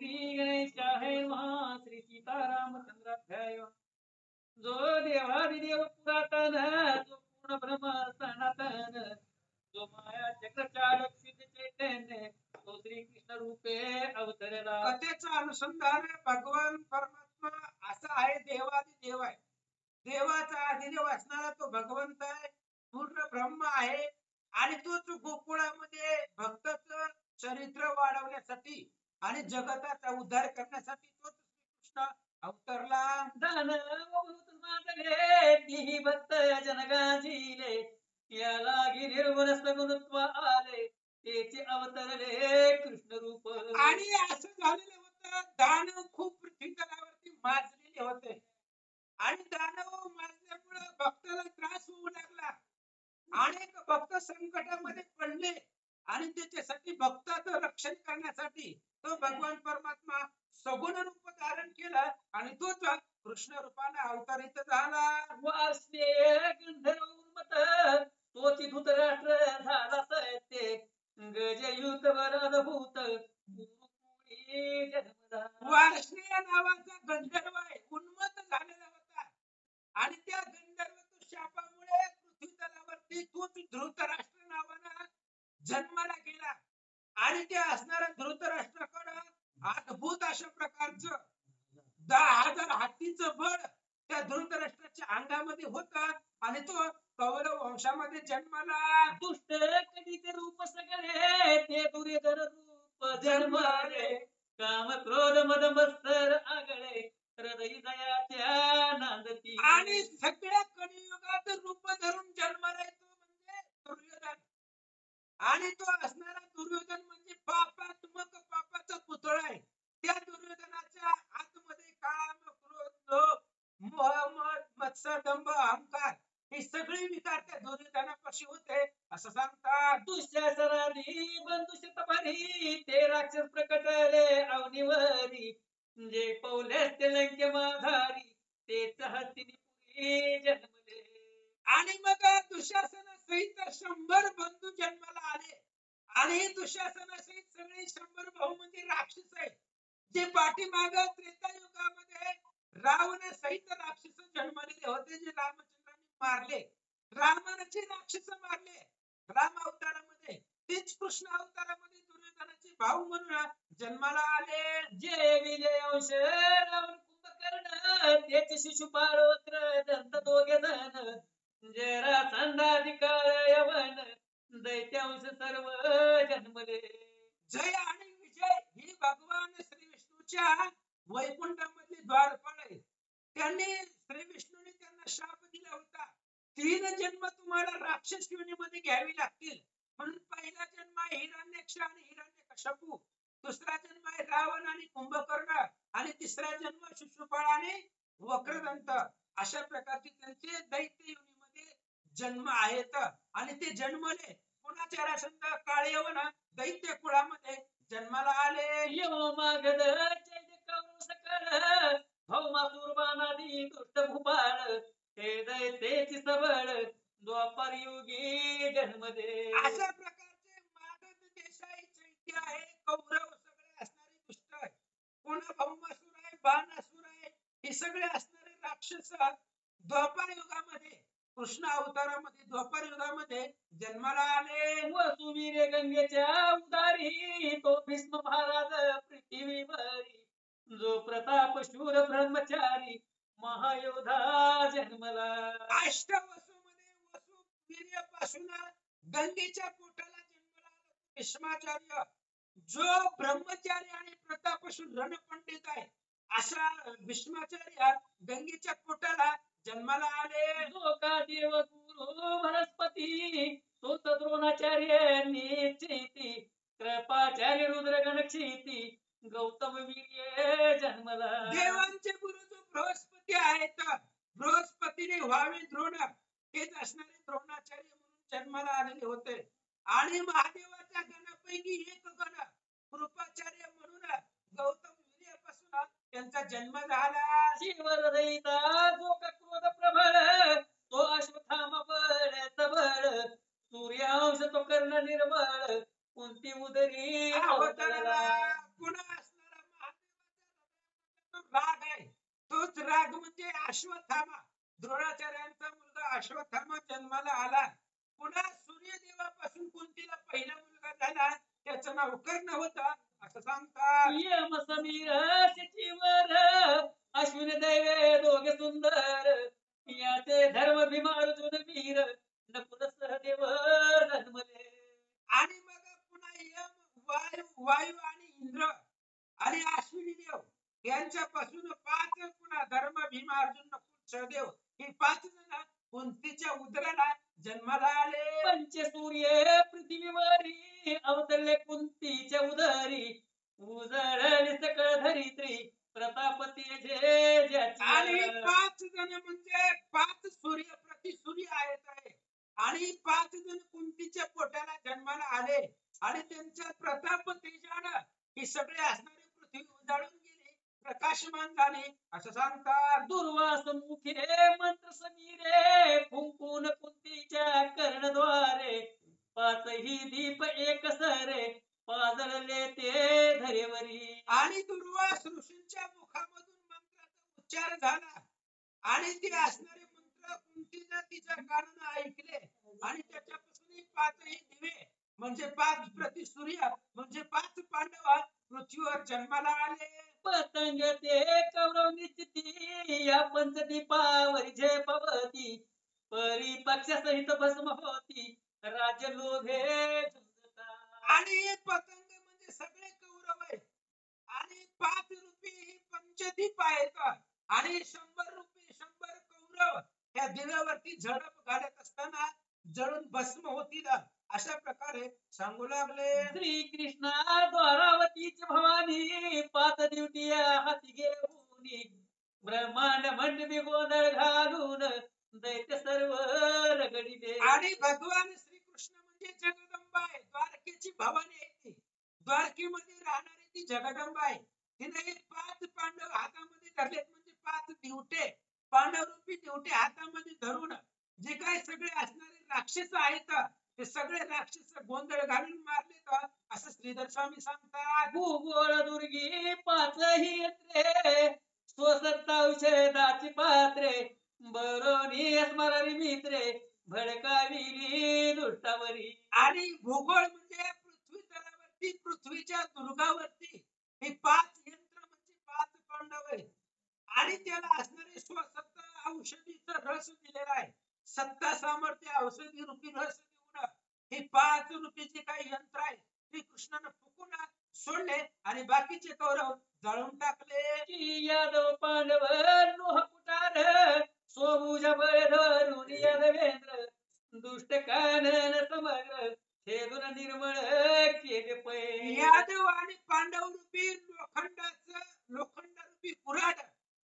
श्री गणेशाय नमः श्री सीतारामचंद्राध्याय जो देवादिदेव पुरातन जो पूर्ण ब्रह्म सनातन जो माया चक्र चालक शुद्ध चैतन्य तो श्री कृष्ण रूपे अवतरला कथेचं अनुसंधान भगवान परमात्मा असा आहे देवादिदेव आहे देवाचा आदिदेव असणारा तो भगवंत आहे पूर्ण ब्रह्म आहे आणि तोच गोकुळामध्ये भक्ताचं चरित्र वाढवण्यासाठी आणि जगताचा उद्धार करण्यासाठी तोच श्रीकृष्ण अवतरला दानव मातले ती भक्त जनगाजीले याला निर्गुण सगुणत्व आले त्याचे अवतरले कृष्ण रूप आणि असं झालेलं होतं दानव खूप पृथ्वी तलावरती माजलेले होते आणि दानव माजल्यामुळे भक्ताला त्रास होऊ लागला अनेक भक्त संकटामध्ये पडले आणि त्याच्यासाठी भक्ताचं रक्षण करण्यासाठी तो भगवान परमात्मा सगुण रूप धारण केला आणि तोच कृष्ण रूपाने अवतरित झाला वासने गंधर्व उन्मत तोची धृतराष्ट्र झाला सत्य गजयुत वरदभूत जन्मला वार्ष्णेय नावाचा गंधर्व आहे उन्मत्त झालेला होता आणि त्या गंधर्व शापामुळे पृथ्वी तलावरती तोच धृतराष्ट्र नावानं जन्माला गेला आणि ते असणाऱ्या धृतराष्ट्राकडं अद्भुत अशा प्रकारचं 10,000 हत्तीचं बळ त्या धृतराष्ट्राच्या अंगामध्ये होत आणि तो कौरव वंशामध्ये जन्माला दुष्ट कधी ते रूप सगळे ते दुर्योधन रूप जन्मले काम क्रोध मद मत्सर आगळे हृदय दयाच्या नांदती आणि सगळ्या कलियुगात रूप धरून जन्माला येतो म्हणजे दुर्योधन आणि तो असणारा दुर्योधन म्हणजे पापात्मक पापाचा पुतळा आहे त्या दुर्योधनाच्या आतमध्ये काम क्रोध लोभ मोह मद मत्सर दंभ अहंकार हे सगळे विकार त्या दुर्योधनापाशी होते असं सांगतात दुःशासनादी बंधू शतभारी ते राक्षस प्रकटले अवनीवरी जे पौल्यास ते लंके माधारी तेच हस्तिनी पुरी जन्मले आणि मग दुःशासनासहित 100 बंधू जन्माला आले आणि दुःशासनासहित सगळे 100 भाऊ म्हणजे राक्षस आहेत जे पाठीमाग त्रेतायुगामध्ये रावण सहित राक्षस जन्मलेले होते जे रामचंद्रांनी मारले रामाचे राक्षस मारले राम अवतारामध्ये तेच कृष्ण अवतारामध्ये दुर्योधनाचे भाऊ म्हणून जन्माला आले जे विजय अंश रावण कुंभकर्ण त्याचे शिशुपाळ वक्र दंत दोघे जण जरा संधाधिकार यवन दैत्यांश सर्व जन्मले जय आणि विजय ही भगवान श्री विष्णूच्या वैकुंठामधली द्वारपाल आहे त्यांनी श्री विष्णूने त्यांना शाप दिला होता 3 जन्म तुम्हाला राक्षस योनीमध्ये घ्यावी लागतील म्हणून पहिला जन्म आहे हिरण्यक्ष आणि हिरण्यकश्यपू दुसरा जन्म आहे रावण आणि कुंभकर्ण आणि तिसरा जन्म शिशुपाळ आणि वक्रदंत अशा प्रकारचे त्यांचे दैत्य योनीमध्ये जन्म आहेत आणि ते जन्मले कोणाच्या रासंद काळयवन दैत्य कुळामध्ये जन्माला आले यमागद चैत्य कौरव सकळ भौमासुर बाणादी दुष्ट भूपाळ हे दैत्याची सबळ द्वापार युगी जन्मदे अशा प्रकारचे मागध देशाई चैत्य आहे कौरव सगळे असणारे दुष्ट आहे कोणा भौमासुर आहे बाणासुर आहे हे सगळे असणारे राक्षस द्वापार युगामध्ये कृष्ण अवतारामध्ये द्वापार युगामध्ये जन्माला आले वसुवीर गंगेच्या उदारी तो भीष्म महाराज पृथ्वीवरी जो प्रताप शूर ब्रह्मचारी महायोधा जन्मला अष्टवसूमध्ये वसु वीर्यापासून गंगेच्या पोटाला जन्माला आला भीष्माचार्य जो ब्रह्मचारी आणि प्रतापशूर रणपंडित आहे अशा भीष्माचार्य गंगेच्या पोटाला जन्माला आले जो का देव गुरु वनस्पती तो द्रोणाचार्य निश्चिती कृपाचार्य रुद्रगण क्षिती गौतम वीर्य जन्मला देवांचे गुरु जो बृहस्पती आहेत बृहस्पतीने व्हावे द्रोण हेच असणारे द्रोणाचार्य म्हणून जन्माला आलेले होते आणि महादेवाच्या गणापैकी एक गण कृपाचार्य म्हणून गौतम वीर्यापासून त्यांचा जन्म झाला शिवर रहिता जो का क्रोध प्रबळ तो अश्वत्थामा बळ सबळ सूर्यांश तो कर्ण निर्मळ कुंती उदरी अवतरला पुन्हा असणारा राग म्हणजे अश्वत्थामा, द्रोणाचार्यांचा मुलगा अश्वत्थामा जन्माला आला. पुन्हा सूर्यदेवापासून कुंतीला पहिला मुलगा झाला, त्याचं नाव कर्ण होतं असं सांगतात. यम समीर शचीवर अश्विन दैवे दोघे सुंदर याचे धर्म भीम अर्जुन वीर नकुल सहदेव जन्मले. आणि मग पुन्हा यम, वायू आणि इंद्र आणि अश्विनी देव यांच्यापासून 5 पुन्हा धर्म भीम अर्जुन नकुल सहदेव ही 5 जण कुंतीच्या उदराला जन्माला आले. पंचसूर्य पृथ्वीवरी अवतरले कुंतीच्या उदरी उजळली सकळ धरित्री प्रताप तेजे आणि ज्याची. 5 जण म्हणजे 5 सूर्य प्रति सूर्य आहे आणि 5 जण कुंतीच्या पोटाला जन्माला आले आणि त्यांच्या प्रताप तेजानं ही सगळे असणारी पृथ्वी उजाळून गेली, प्रकाशमान झाली असं सांगतात. दुर्वास मुखे मंत्र समीरे फुंकून कुंतीच्या कर्णद्वारे पाचही दीप एक सरे पाजळले ते धरेवरी. आणि दुर्वास ऋषींच्या मुखामधून मंत्राचा उच्चार झाला आणि ते असणारे मंत्र कुंतीनं तिच्या कानानं ऐकले आणि त्याच्यापासून 5ही दिवे म्हणजे 5 प्रति सूर्य म्हणजे 5 पांडव पृथ्वीवर जन्माला आले. पतंग ते कौरव निश्चिती या पंचदीपावर झेपवती परी पक्षासहित भस्म होती राज्य लोभे झुंजता. आणि पतंग म्हणजे सगळे कौरव आहे आणि 5 रुपये ही पंचदीप आहेत आणि 100 रुपये 100 कौरव या दिव्यावरती झडप घालत असताना जळून भस्म होतील अशा प्रकारे सांगू लागले. श्री कृष्णा द्वारावतीची भवानी 5 दिवटिया हाती घेऊन ब्रह्मांड मंडपी गोंधळ घालून दैत्य सर्व रगडिले. आणि भगवान श्रीकृष्ण म्हणजे जगदंबा आहे, द्वारकेची भवानी आहे ती, द्वारकेमध्ये राहणारी ती जगदंबा आहे. तिने 5 पांडव हातामध्ये धरलेत म्हणजे 5 दिवटे, पांडव रूपी दिवटे हातामध्ये धरून जे काही सगळे असणारे राक्षस आहेत ते सगळे राक्षस गोंधळ घालून मारलेत असं श्रीधर स्वामी सांगतात. भूगोळ दुर्गी 5ही यंत्रे स्वसत्ता औषधाची पात्रे बरोनी स्मरणी मित्रे भडकाविली दुष्टावरी. आणि भूगोळ म्हणजे पृथ्वी तलावरती पृथ्वीच्या दुर्गावरती हे 5 यंत्र म्हणजे 5 पांडव आहेत आणि त्याला असणारे स्वसत्ता औषधीचा रस दिलेला आहे. सत्ता सामर्थ्य औषधी रूपी रस देऊन हे 5 रूपीचे काही यंत्र आहे श्री कृष्णानं फुकून सोडले आणि बाकीचे कौरव जाळून टाकले. की यादव पांडव लोह कुटार सोबुज बळ धरून यादवेंद्र दुष्ट कानन समग्र छेदून निर्मळ केले पै. यादव आणि पांडव रूपी लोखंड रूपी कुऱ्हाड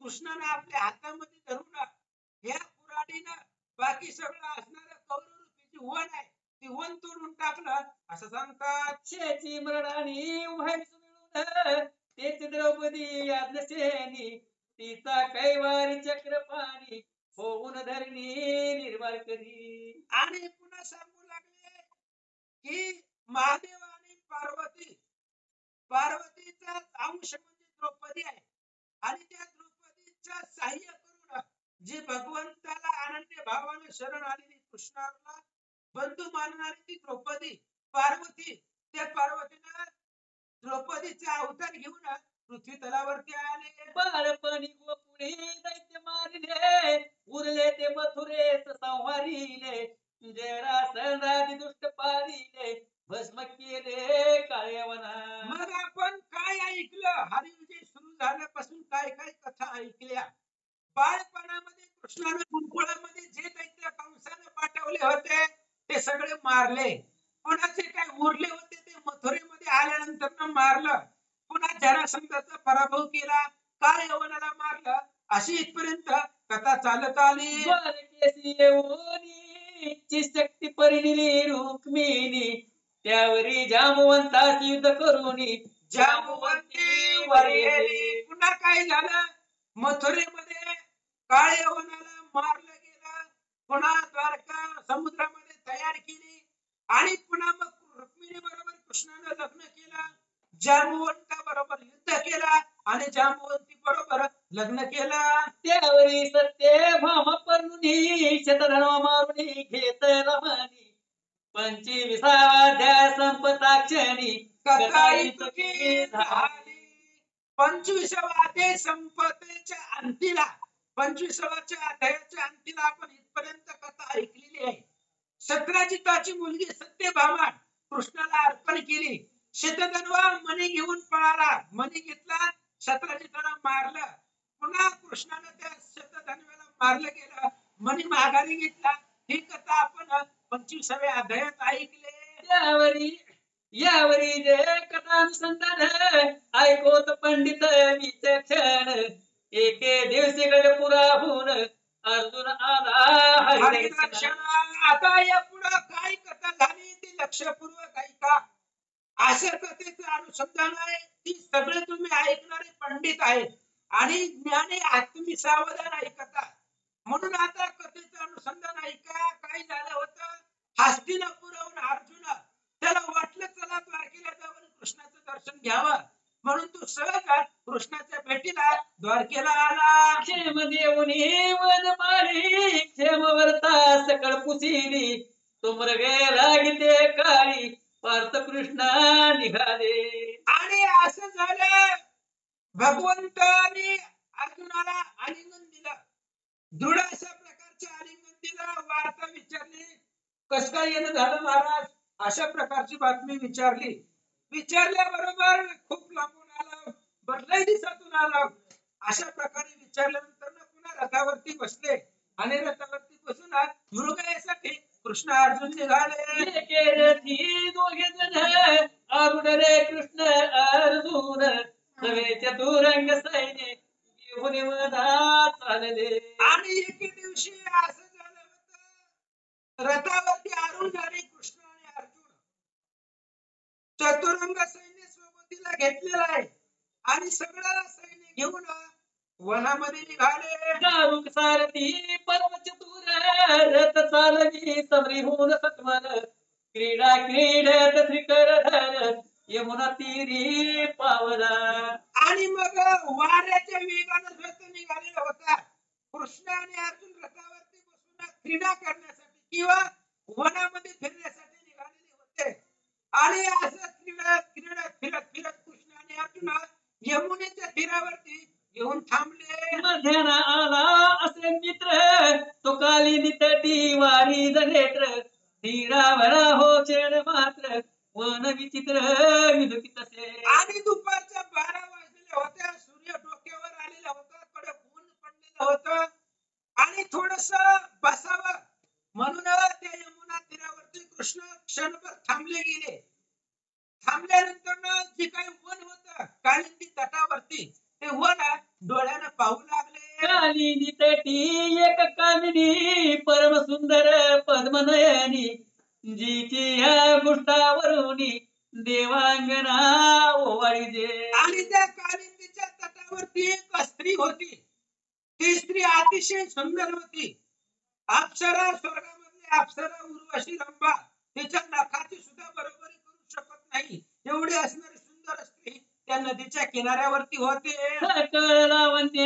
कृष्णानं आपल्या हातामध्ये धरून या कुऱ्हाडीनं बाकी सगळं असणारं कौरव रूपी जी वन आहे ती वन तोडून टाकलं असं सांगतात. शेची मरणानी व्हायच मिळून तेच द्रौपदी याज्ञसेनी तिचा कैवारी चक्रपाणी होऊन धरणी निर्माण करी. आणि पुन्हा सांगू लागले की महादेव आणि पार्वतीचा अंश म्हणजे द्रौपदी आहे आणि त्या द्रौपदीचा सहाय्य करून जी भगवंताला अनन्य भावाने शरण आलेली कृष्णाला बंधू मानणारी ती द्रौपदी पार्वती, त्या पार्वतीनं द्रौपदीचा अवतार घेऊन पृथ्वी तलावरती आले. बाळपणी गोकुळी दैत्य मारिले उरले ते मथुरेस संहारिले जरासंधादी दुष्ट पारिले भस्म केले काळ्यावना. मग आपण काय ऐकलं, हरिविजय सुरू झाल्यापासून काय काय कथा ऐकल्या. बाळपणामध्ये कृष्णाने गुरुकुळामध्ये जे दैत्य कंसाने पाठवले होते ते सगळे मारले. कोणाचे काय उरले होते ते मथुरेमध्ये आल्यानंतर मारलं. पुन्हा जरासंधाचा पराभव केला, काळ यवनाला मारलं. अशी इथपर्यंत कथा चालत आली. द्वारकेसी येऊनी ची शक्ती परिणिली रुक्मिणी त्यावरी जामवंतास युद्ध करूनी जांबुवंती वर गेली. पुन्हा काय झालं, मथुरेमध्ये काळ यवनाला मारलं गेलं. पुन्हा द्वारका समुद्रामध्ये तयार केली आणि पुन्हा मग रुक्मिणी बरोबर कृष्णानं लग्न केलं. जांबुवंता बरोबर युद्ध केला आणि जांबुवंती बरोबर लग्न केलं. त्यावरी सत्य भामा परुणी शतधनवा मारुणी घेतला म्हणी 25व्या संपताक्षणी कथा इतकी झाली. 25व्या अध्याय संपतेच्या अंतीला 25व्या अध्यायाच्या अंतीला आपण इथपर्यंत कथा ऐकलेली आहे. 17 मुलगी सत्यभामा कृष्णाला अर्पण केली. शतधन्वा मणी घेऊन पळाला. मणी घेतला, 17 मारलं. पुन्हा कृष्णाने त्या शतधन्वाला मारलं गेलं. मणी माघारी घेतला. ही कथा आपण 25व्या अध्यायात ऐकले. यावरी जे कथानुसंधान ऐकोत पंडित विचक्षण एके दिवशी गजपुराहून अर्जुन आला हरिदर्शन. आता या पुढे काय कथा झाली ती लक्षपूर्वक ऐका. अशा कथेचं अनुसंधान आहे ती सगळे तुम्ही ऐकणारे पंडित आहेत आणि ज्ञानी आहात तुम्ही सावधान ऐकता. म्हणून आता कथेचं अनुसंधान ऐका. काय झालं होतं, हस्तिनापुराहून अर्जुन त्याला वाटलं चला द्वारकेला जाऊन कृष्णाचं दर्शन घ्यावं म्हणून तो सहज कृष्णाच्या भेटीला द्वारकेला आला. क्षेम देऊनी वनमाळी क्षेम वर्ता सकळ पुसिली तुमर गेला गीते काळी पार्थ कृष्णा निघाले. आणि असं झालं भगवंतानी अर्जुनाला आलिंगन दिलं. दृढ अशा प्रकारचे आलिंगन दिलं. वार्ता विचारली कस काय येणं झालं महाराज, अशा प्रकारची बातमी विचारली. विचारल्याबरोबर खूप लांबून आलं, बदलाही दिवसातून आलं. अशा प्रकारे विचारल्यानंतर पुन्हा रथावरती बसले आणि रथावरती बसून मृगयासाठी कृष्ण अर्जुन निघाले. एके रथी दोघे जण आरुढ रे कृष्ण अर्जुन नवे चतुरंग सैन्य घेऊन मधात चालले. आणि एके दिवशी असं झालं होतं, रथावरती आरूढ झाले कृष्ण आणि अर्जुन. चतुरंग सैन्य सोबतीला घेतलेला आहे आणि सगळं सैन्य घेऊन वनामध्ये निघाले. दारुक सारथी परम चतुर रथ चालवी समरी होऊन सत्वर क्रीडा क्रीडत श्रीकरधर यमुना तीरी पावला. आणि मग वाऱ्याच्या वेगानं रथ निघालेला होता. कृष्ण आणि अर्जुन रथावरती बसून क्रीडा करण्यासाठी किंवा वनामध्ये फिरण्यासाठी निघालेले होते. आणि असं क्रीडत क्रीडत फिरत फिरत कृष्ण आणि अर्जुन यमुनेच्या तीरावरती येऊन थांबले. मध्याना आला असे मित्र तो काली नितटी वारी जनेत्र तीरावरा हो क्षण मात्र वन विचित्र विलुकी तसे. आणि दुपारच्या 12 वाजलेल्या होत्या. सूर्य डोक्यावर आलेला होता. कडक ऊन पडलेलं होतं आणि थोडस बसावं म्हणून त्या यमुना तीरावरती कृष्ण क्षणभर थांबले गेले. थांबल्यानंतर जे काही वन होतं कालिंदी तटावरती ते वन डोळ्यानं पाहू लागले. कालिंदी तटी एक कामिनी परम सुंदर पद्मनयनी जीची ह्या गोष्टावरुनी देवांगना ओवाळी जे. आणि त्या कालिंदीच्या तटावरती एक स्त्री होती. ती स्त्री अतिशय सुंदर होती. अप्सरा, स्वर्गामधली अप्सरा उर्वशी रंभा तिच्या नखाची सुद्धा बरोबरी करू शकत नाही एवढी असणारी सुंदर स्त्री त्या नदीच्या किनाऱ्यावरती होते. सकळ लावण्य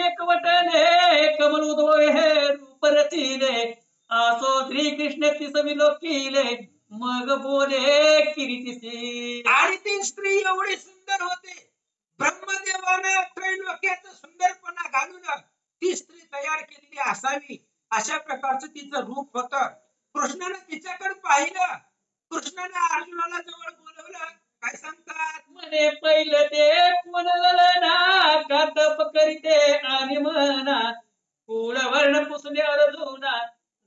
एकवटले कमल उदय हे रूप रचिले आसो श्री कृष्ण तिसविलोकिले मग बोले किरीटिसी. आणि ती स्त्री एवढी सुंदर होते. ब्रह्मदेवाने त्रैलोक्याचा सुंदरपणा घालून ती स्त्री तयार केलेली असावी अशा प्रकारचं तिचं रूप होतं. कृष्णाने तिच्याकडे पाहिलं. कृष्णाने अर्जुनाला जवळ बोलवलं. काय सांगतात म्हणे पहिलं ते कोण ललना कातप करीते आणि म्हणा कुळ वर्ण पुसले अर्जुना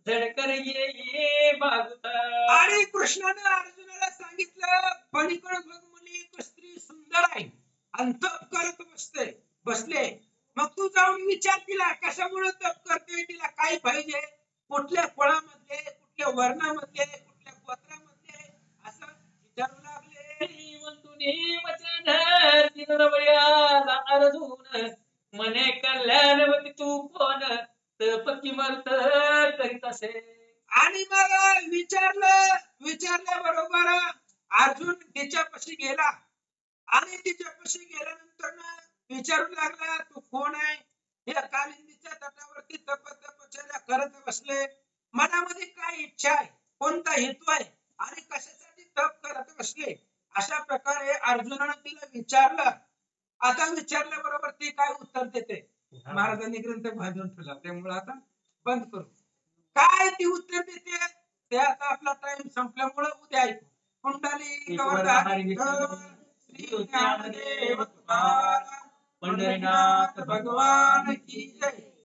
झडकर ये बागुता. आणि कृष्णाने अर्जुनाला सांगितलं पलीकडे बघ मुली एक स्त्री सुंदर आहे आणि तप करत बसले. मग तू जाऊन विचार तिला कशामुळे तप करते, तिला काय पाहिजे, कुठल्या फळामधले, कुठल्या वर्णामधले, कुठल्या गोत्रामधले असं विचारू लागले. श्रीमंतुनी वचन तिरुवळ्याला अर्जुन म्हणे कल्याणवती तू कोण तप किमर्थ करीत असे. आणि मग विचारल्याबरोबर अर्जुन तिच्यापाशी गेला आणि तिच्यापाशी गेल्यानंतर ना विचारू लागला तू कोण आहे. या कालिंदीच्या तटावरती तपश्चर्या करत बसले. मनामध्ये काय इच्छा आहे, कोणता हेतू आहे आणि कशासाठी तप करत बसले, अशा प्रकारे अर्जुनाने तिला विचारलं. आता विचारल्याबरोबर ती काय उत्तर देते. महाराजांनी ग्रंथ बांधून ठेवला, त्यामुळे आता बंद करू. काय ती उत्तर देते ते आता आपला टाइम संपल्यामुळे उद्या ऐकू. कुंडली गौरधारी विठ्ठल श्री ज्ञानदेव तुकाराम पंढरीनाथ भगवान की जय.